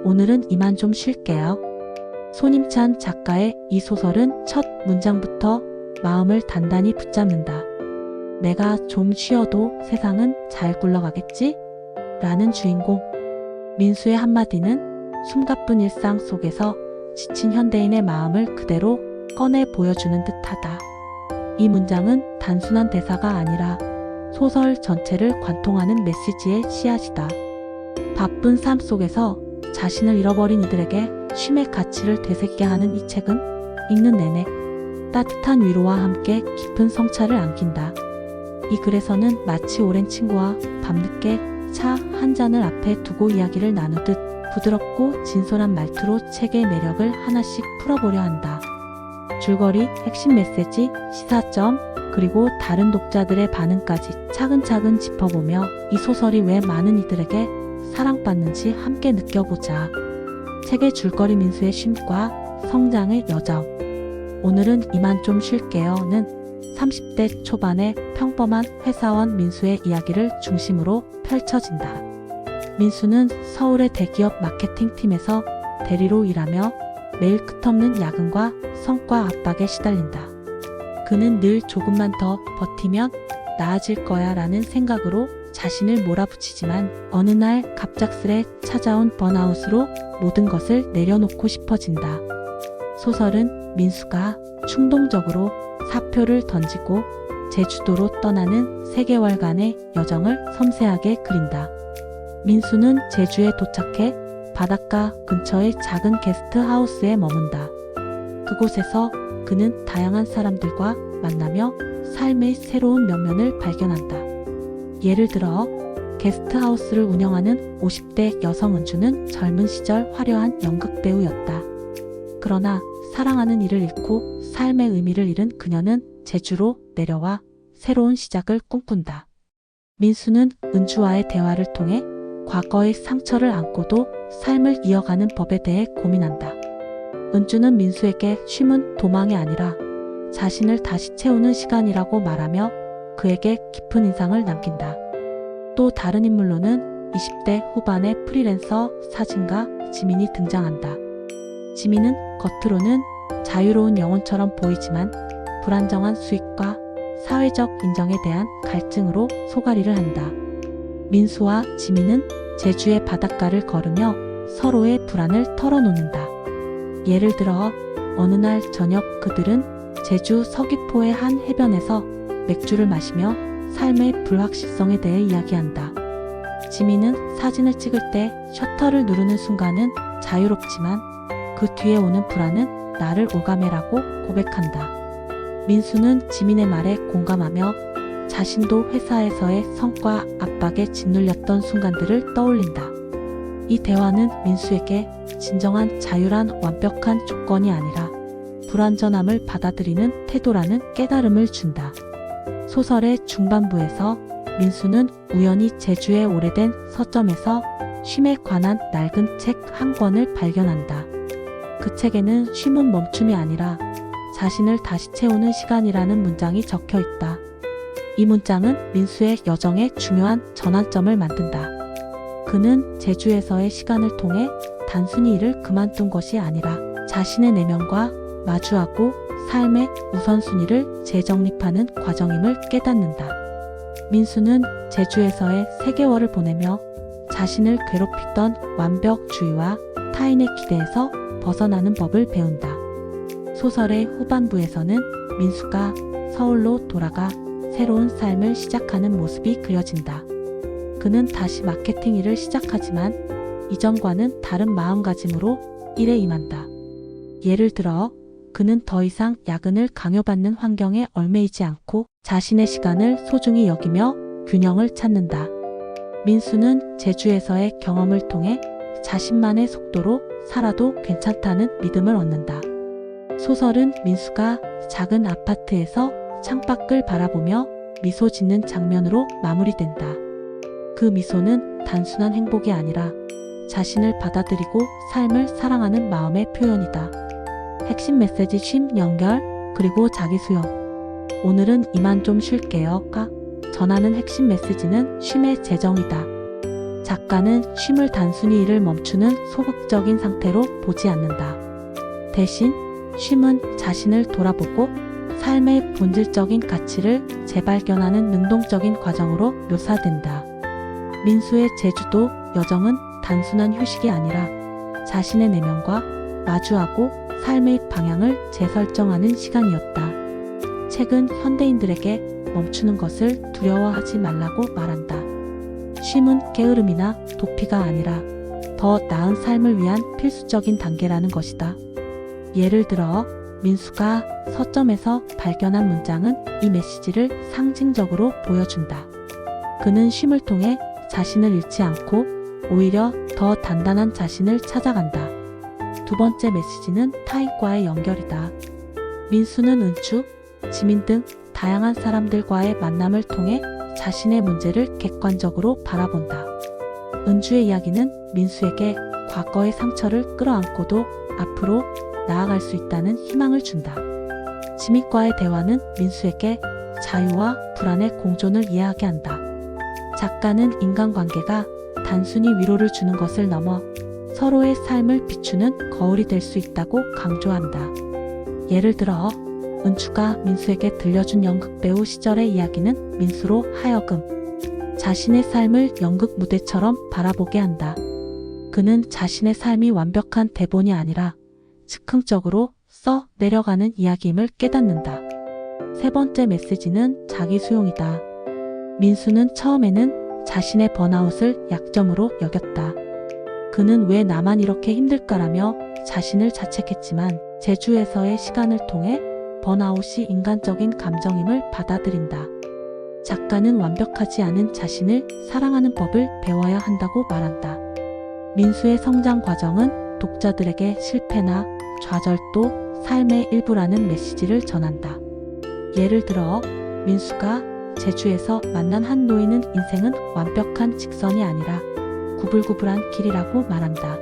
오늘은 이만 좀 쉴게요. 손임찬 작가의 이 소설은 첫 문장부터 마음을 단단히 붙잡는다. 내가 좀 쉬어도 세상은 잘 굴러가겠지? 라는 주인공 민수의 한마디는 숨가쁜 일상 속에서 지친 현대인의 마음을 그대로 꺼내 보여주는 듯하다. 이 문장은 단순한 대사가 아니라 소설 전체를 관통하는 메시지의 씨앗이다. 바쁜 삶 속에서 자신을 잃어버린 이들에게 쉼의 가치를 되새게 하는 이 책은 읽는 내내 따뜻한 위로와 함께 깊은 성찰을 안긴다. 이 글에서는 마치 오랜 친구와 밤늦게 차 한 잔을 앞에 두고 이야기를 나누듯 부드럽고 진솔한 말투로 책의 매력을 하나씩 풀어보려 한다. 줄거리, 핵심 메시지, 시사점, 그리고 다른 독자들의 반응까지 차근차근 짚어보며 이 소설이 왜 많은 이들에게 사랑받는지 함께 느껴보자. 책의 줄거리 민수의 쉼과 성장의 여정. 오늘은 이만 좀 쉴게요는 30대 초반의 평범한 회사원 민수의 이야기를 중심으로 펼쳐진다. 민수는 서울의 대기업 마케팅팀에서 대리로 일하며 매일 끝없는 야근과 성과 압박에 시달린다. 그는 늘 조금만 더 버티면 나아질 거야 라는 생각으로 자신을 몰아붙이지만 어느 날 갑작스레 찾아온 번아웃으로 모든 것을 내려놓고 싶어진다. 소설은 민수가 충동적으로 사표를 던지고 제주도로 떠나는 3개월간의 여정을 섬세하게 그린다. 민수는 제주에 도착해 바닷가 근처의 작은 게스트하우스에 머문다. 그곳에서 그는 다양한 사람들과 만나며 삶의 새로운 면면을 발견한다. 예를 들어 게스트하우스를 운영하는 50대 여성 은주는 젊은 시절 화려한 연극배우였다. 그러나 사랑하는 이를 잃고 삶의 의미를 잃은 그녀는 제주로 내려와 새로운 시작을 꿈꾼다. 민수는 은주와의 대화를 통해 과거의 상처를 안고도 삶을 이어가는 법에 대해 고민한다. 은주는 민수에게 쉼은 도망이 아니라 자신을 다시 채우는 시간이라고 말하며 그에게 깊은 인상을 남긴다. 또 다른 인물로는 20대 후반의 프리랜서 사진가 지민이 등장한다. 지민은 겉으로는 자유로운 영혼처럼 보이지만 불안정한 수익과 사회적 인정에 대한 갈증으로 소가리를 한다. 민수와 지민은 제주의 바닷가를 걸으며 서로의 불안을 털어놓는다. 예를 들어 어느 날 저녁 그들은 제주 서귀포의 한 해변에서 맥주를 마시며 삶의 불확실성에 대해 이야기한다. 지민은 사진을 찍을 때 셔터를 누르는 순간은 자유롭지만 그 뒤에 오는 불안은 나를 오가매라고 고백한다. 민수는 지민의 말에 공감하며 자신도 회사에서의 성과 압박에 짓눌렸던 순간들을 떠올린다. 이 대화는 민수에게 진정한 자유란 완벽한 조건이 아니라 불완전함을 받아들이는 태도라는 깨달음을 준다. 소설의 중반부에서 민수는 우연히 제주의 오래된 서점에서 쉼에 관한 낡은 책 한 권을 발견한다. 그 책에는 쉼은 멈춤이 아니라 자신을 다시 채우는 시간이라는 문장이 적혀 있다. 이 문장은 민수의 여정에 중요한 전환점을 만든다. 그는 제주에서의 시간을 통해 단순히 일을 그만둔 것이 아니라 자신의 내면과 마주하고 삶의 우선순위를 재정립하는 과정임을 깨닫는다. 민수는 제주에서의 3개월을 보내며 자신을 괴롭히던 완벽주의와 타인의 기대에서 벗어나는 법을 배운다. 소설의 후반부에서는 민수가 서울로 돌아가 새로운 삶을 시작하는 모습이 그려진다. 그는 다시 마케팅 일을 시작하지만 이전과는 다른 마음가짐으로 일에 임한다. 예를 들어 그는 더 이상 야근을 강요받는 환경에 얽매이지 않고 자신의 시간을 소중히 여기며 균형을 찾는다. 민수는 제주에서의 경험을 통해 자신만의 속도로 살아도 괜찮다는 믿음을 얻는다. 소설은 민수가 작은 아파트에서 창밖을 바라보며 미소 짓는 장면으로 마무리된다. 그 미소는 단순한 행복이 아니라 자신을 받아들이고 삶을 사랑하는 마음의 표현이다. 핵심 메시지 쉼, 연결, 그리고 자기 수용. 오늘은 이만 좀 쉴게요가 전하는 핵심 메시지는 쉼의 재정이다. 작가는 쉼을 단순히 일을 멈추는 소극적인 상태로 보지 않는다. 대신 쉼은 자신을 돌아보고 삶의 본질적인 가치를 재발견하는 능동적인 과정으로 묘사된다. 민수의 제주도 여정은 단순한 휴식이 아니라 자신의 내면과 마주하고 삶의 방향을 재설정하는 시간이었다. 책은 현대인들에게 멈추는 것을 두려워하지 말라고 말한다. 쉼은 게으름이나 도피가 아니라 더 나은 삶을 위한 필수적인 단계라는 것이다. 예를 들어 민수가 서점에서 발견한 문장은 이 메시지를 상징적으로 보여준다. 그는 쉼을 통해 자신을 잃지 않고 오히려 더 단단한 자신을 찾아간다. 두 번째 메시지는 타인과의 연결이다. 민수는 은추, 지민 등 다양한 사람들과의 만남을 통해 자신의 문제를 객관적으로 바라본다. 은주의 이야기는 민수에게 과거의 상처를 끌어안고도 앞으로 나아갈 수 있다는 희망을 준다. 지민과의 대화는 민수에게 자유와 불안의 공존을 이해하게 한다. 작가는 인간관계가 단순히 위로를 주는 것을 넘어 서로의 삶을 비추는 거울이 될 수 있다고 강조한다. 예를 들어 은추가 민수에게 들려준 연극배우 시절의 이야기는 민수로 하여금 자신의 삶을 연극 무대처럼 바라보게 한다. 그는 자신의 삶이 완벽한 대본이 아니라 즉흥적으로 써 내려가는 이야기임을 깨닫는다. 세 번째 메시지는 자기 수용이다. 민수는 처음에는 자신의 번아웃을 약점으로 여겼다. 그는 왜 나만 이렇게 힘들까라며 자신을 자책했지만 제주에서의 시간을 통해 번아웃이 인간적인 감정임을 받아들인다. 작가는 완벽하지 않은 자신을 사랑하는 법을 배워야 한다고 말한다. 민수의 성장 과정은 독자들에게 실패나 좌절도 삶의 일부라는 메시지를 전한다. 예를 들어 민수가 제주에서 만난 한 노인은 인생은 완벽한 직선이 아니라 구불구불한 길이라고 말한다.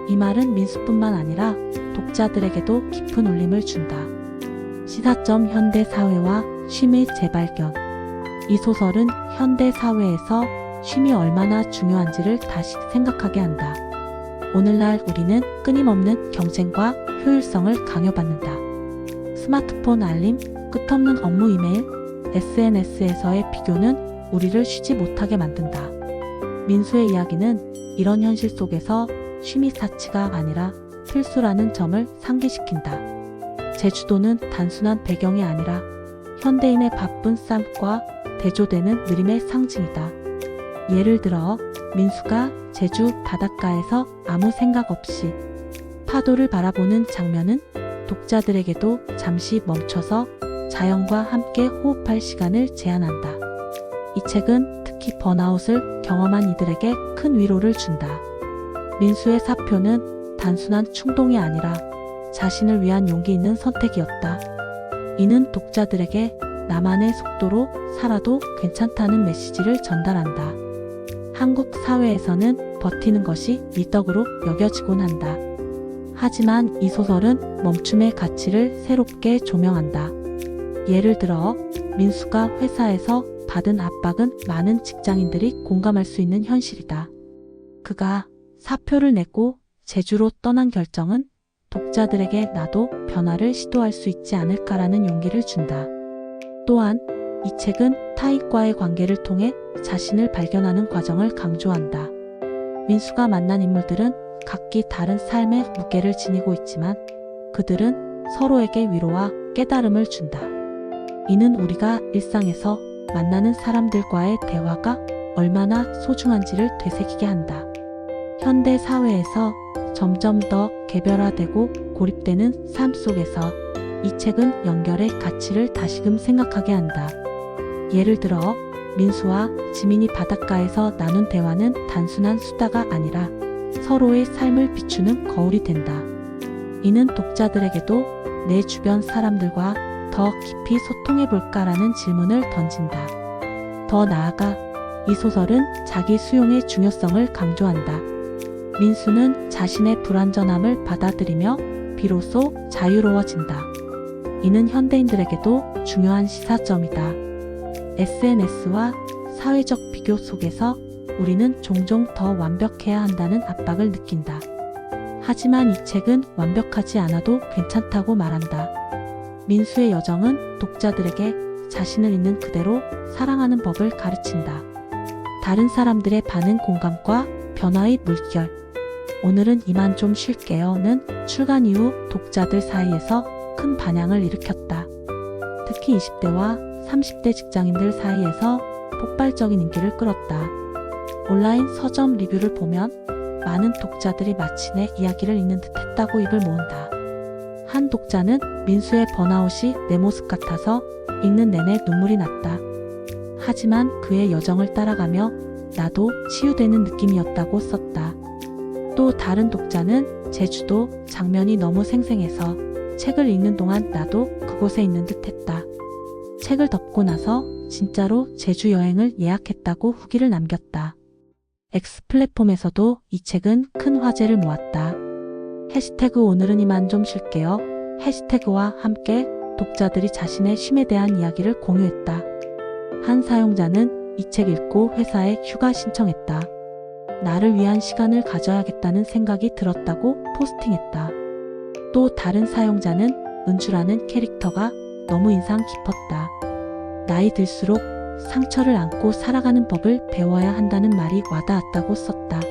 이 말은 민수뿐만 아니라 독자들에게도 깊은 울림을 준다. 시사점 현대사회와 쉼의 재발견. 이 소설은 현대사회에서 쉼이 얼마나 중요한지를 다시 생각하게 한다. 오늘날 우리는 끊임없는 경쟁과 효율성을 강요받는다. 스마트폰 알림, 끝없는 업무 이메일, SNS에서의 비교는 우리를 쉬지 못하게 만든다. 민수의 이야기는 이런 현실 속에서 쉼이 사치가 아니라 필수라는 점을 상기시킨다. 제주도는 단순한 배경이 아니라 현대인의 바쁜 삶과 대조되는 느림의 상징이다. 예를 들어 민수가 제주 바닷가에서 아무 생각 없이 파도를 바라보는 장면은 독자들에게도 잠시 멈춰서 자연과 함께 호흡할 시간을 제안한다. 이 책은 특히 번아웃을 경험한 이들에게 큰 위로를 준다. 민수의 사표는 단순한 충동이 아니라 자신을 위한 용기 있는 선택이었다. 이는 독자들에게 나만의 속도로 살아도 괜찮다는 메시지를 전달한다. 한국 사회에서는 버티는 것이 미덕으로 여겨지곤 한다. 하지만 이 소설은 멈춤의 가치를 새롭게 조명한다. 예를 들어 민수가 회사에서 받은 압박은 많은 직장인들이 공감할 수 있는 현실이다. 그가 사표를 내고 제주로 떠난 결정은 독자들에게 나도 변화를 시도할 수 있지 않을까라는 용기를 준다. 또한 이 책은 타인과의 관계를 통해 자신을 발견하는 과정을 강조한다. 민수가 만난 인물들은 각기 다른 삶의 무게를 지니고 있지만 그들은 서로에게 위로와 깨달음을 준다. 이는 우리가 일상에서 만나는 사람들과의 대화가 얼마나 소중한지를 되새기게 한다. 현대 사회에서 점점 더 개별화되고 고립되는 삶 속에서 이 책은 연결의 가치를 다시금 생각하게 한다. 예를 들어 민수와 지민이 바닷가에서 나눈 대화는 단순한 수다가 아니라 서로의 삶을 비추는 거울이 된다. 이는 독자들에게도 내 주변 사람들과 더 깊이 소통해볼까라는 질문을 던진다. 더 나아가 이 소설은 자기 수용의 중요성을 강조한다. 민수는 자신의 불완전함을 받아들이며 비로소 자유로워진다. 이는 현대인들에게도 중요한 시사점이다. SNS와 사회적 비교 속에서 우리는 종종 더 완벽해야 한다는 압박을 느낀다. 하지만 이 책은 완벽하지 않아도 괜찮다고 말한다. 민수의 여정은 독자들에게 자신을 있는 그대로 사랑하는 법을 가르친다. 다른 사람들의 반응 공감과 변화의 물결. 오늘은 이만 좀 쉴게요는 출간 이후 독자들 사이에서 큰 반향을 일으켰다. 특히 20대와 30대 직장인들 사이에서 폭발적인 인기를 끌었다. 온라인 서점 리뷰를 보면 많은 독자들이 마치 내 이야기를 읽는 듯 했다고 입을 모은다. 한 독자는 민수의 번아웃이 내 모습 같아서 읽는 내내 눈물이 났다. 하지만 그의 여정을 따라가며 나도 치유되는 느낌이었다고 썼다. 또 다른 독자는 제주도 장면이 너무 생생해서 책을 읽는 동안 나도 그곳에 있는 듯 했다. 책을 덮고 나서 진짜로 제주 여행을 예약했다고 후기를 남겼다. X 플랫폼에서도 이 책은 큰 화제를 모았다. 해시태그 오늘은 이만 좀 쉴게요. 해시태그와 함께 독자들이 자신의 쉼에 대한 이야기를 공유했다. 한 사용자는 이 책 읽고 회사에 휴가 신청했다. 나를 위한 시간을 가져야겠다는 생각이 들었다고 포스팅했다. 또 다른 사용자는 은주라는 캐릭터가 너무 인상 깊었다. 나이 들수록 상처를 안고 살아가는 법을 배워야 한다는 말이 와닿았다고 썼다.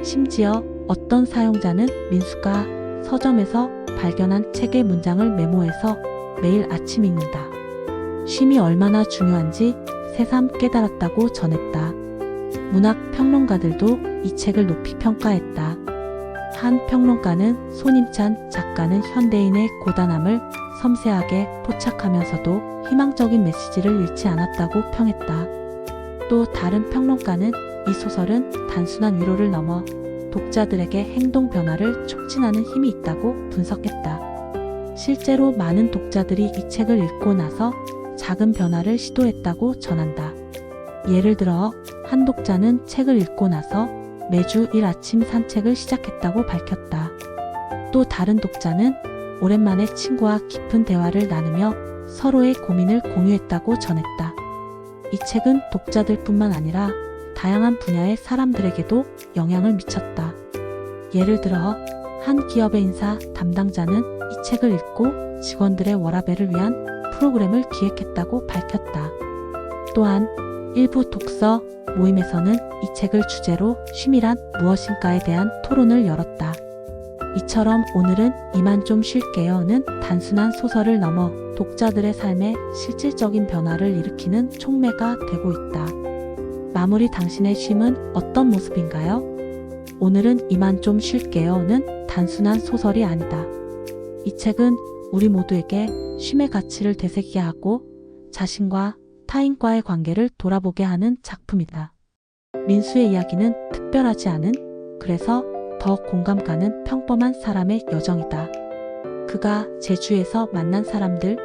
심지어 어떤 사용자는 민수가 서점에서 발견한 책의 문장을 메모해서 매일 아침 읽는다. 쉼이 얼마나 중요한지 새삼 깨달았다고 전했다. 문학 평론가들도 이 책을 높이 평가했다. 한 평론가는 손임찬 작가는 현대인의 고단함을 섬세하게 포착하면서도 희망적인 메시지를 잃지 않았다고 평했다. 또 다른 평론가는 이 소설은 단순한 위로를 넘어 독자들에게 행동 변화를 촉진하는 힘이 있다고 분석했다. 실제로 많은 독자들이 이 책을 읽고 나서 작은 변화를 시도했다고 전한다. 예를 들어 한 독자는 책을 읽고 나서 매주 일 아침 산책을 시작했다고 밝혔다. 또 다른 독자는 오랜만에 친구와 깊은 대화를 나누며 서로의 고민을 공유했다고 전했다. 이 책은 독자들뿐만 아니라 다양한 분야의 사람들에게도 영향을 미쳤다. 예를 들어 한 기업의 인사 담당자는 이 책을 읽고 직원들의 워라밸을 위한 프로그램을 기획했다고 밝혔다. 또한 일부 독서 모임에서는 이 책을 주제로 쉼이란 무엇인가에 대한 토론을 열었다. 이처럼 오늘은 이만 좀 쉴게요는 단순한 소설을 넘어 독자들의 삶에 실질적인 변화를 일으키는 촉매가 되고 있다. 마무리 당신의 쉼은 어떤 모습인가요? 오늘은 이만 좀 쉴게요는 단순한 소설이 아니다. 이 책은 우리 모두에게 쉼의 가치를 되새기게 하고 자신과 타인과의 관계를 돌아보게 하는 작품이다. 민수의 이야기는 특별하지 않은, 그래서 더 공감 가는 평범한 사람의 여정이다. 그가 제주에서 만난 사람들,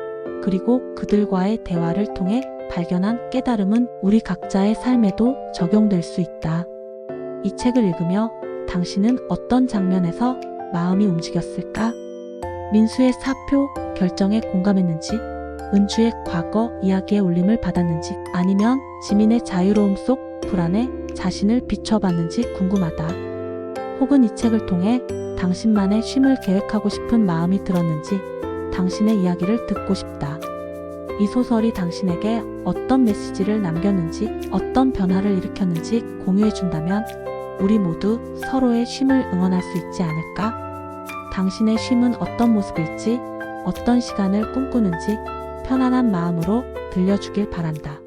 그리고 그들과의 대화를 통해 발견한 깨달음은 우리 각자의 삶에도 적용될 수 있다. 이 책을 읽으며 당신은 어떤 장면에서 마음이 움직였을까? 민수의 사표 결정에 공감했는지, 은주의 과거 이야기에 울림을 받았는지, 아니면 지민의 자유로움 속 불안에 자신을 비춰봤는지 궁금하다. 혹은 이 책을 통해 당신만의 쉼을 계획하고 싶은 마음이 들었는지 당신의 이야기를 듣고 싶다. 이 소설이 당신에게 어떤 메시지를 남겼는지, 어떤 변화를 일으켰는지 공유해준다면 우리 모두 서로의 쉼을 응원할 수 있지 않을까? 당신의 쉼은 어떤 모습일지, 어떤 시간을 꿈꾸는지 편안한 마음으로 들려주길 바란다.